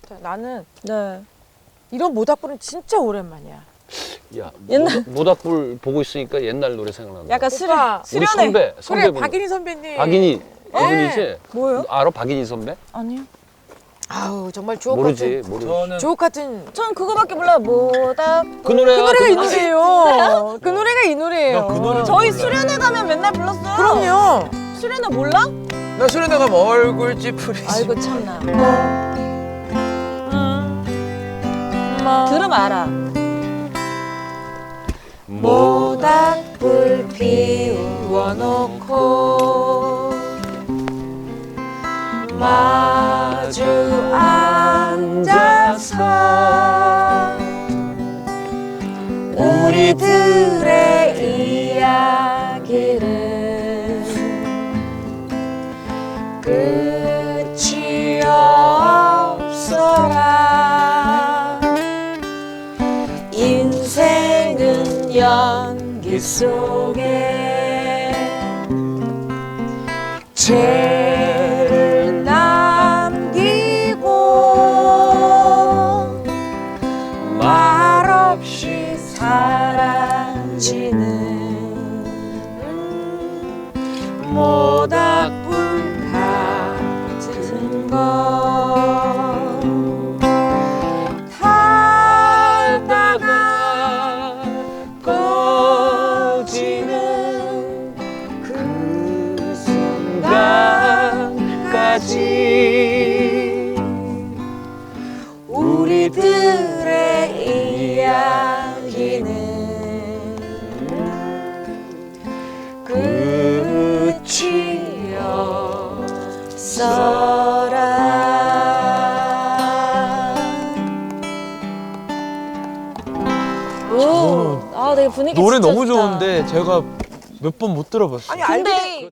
좋다. 나는 네. 이런 모닥불은 진짜 오랜만이야. 야, 옛날- 모닥불 보고 있으니까 옛날 노래 생각난다. 약간 오빠, 우리 수련회. 선배 그래, 분들. 박인희 선배님. 박인희 이분이지? 뭐요? 알아? 박인희 선배? 아니요. 아우 정말 주옥 모르지, 같은. 모르지. 저는 주옥 같은. 전 그거밖에 몰라요. 모닥. 그 노래가 그 노래가 이 그 노래. 노래예요. 그 노래가 이 노래예요. 나그 노래 저희 몰라요. 수련회 가면 맨날 불렀어요. 그럼요. 수련회 몰라? 나 수련회 가면 얼굴 찌푸리지. 아이고 참나. 들으면 알아. 모닥불 피워놓고 마주 앉아서 우리들의 이야기를 끝이 없어라. 인생은 연기 속에 죄를 남기고 말없이 사라지는 모닥불 같은 것. 달다가 꺼지는 그 순간까지 우리들의 이야기는 끝이 없어라. 오. 아 되게 분위기 노래 진짜 너무 좋다. 좋은데 제가 몇 번 못 들어봤어요. 아니 알게 근데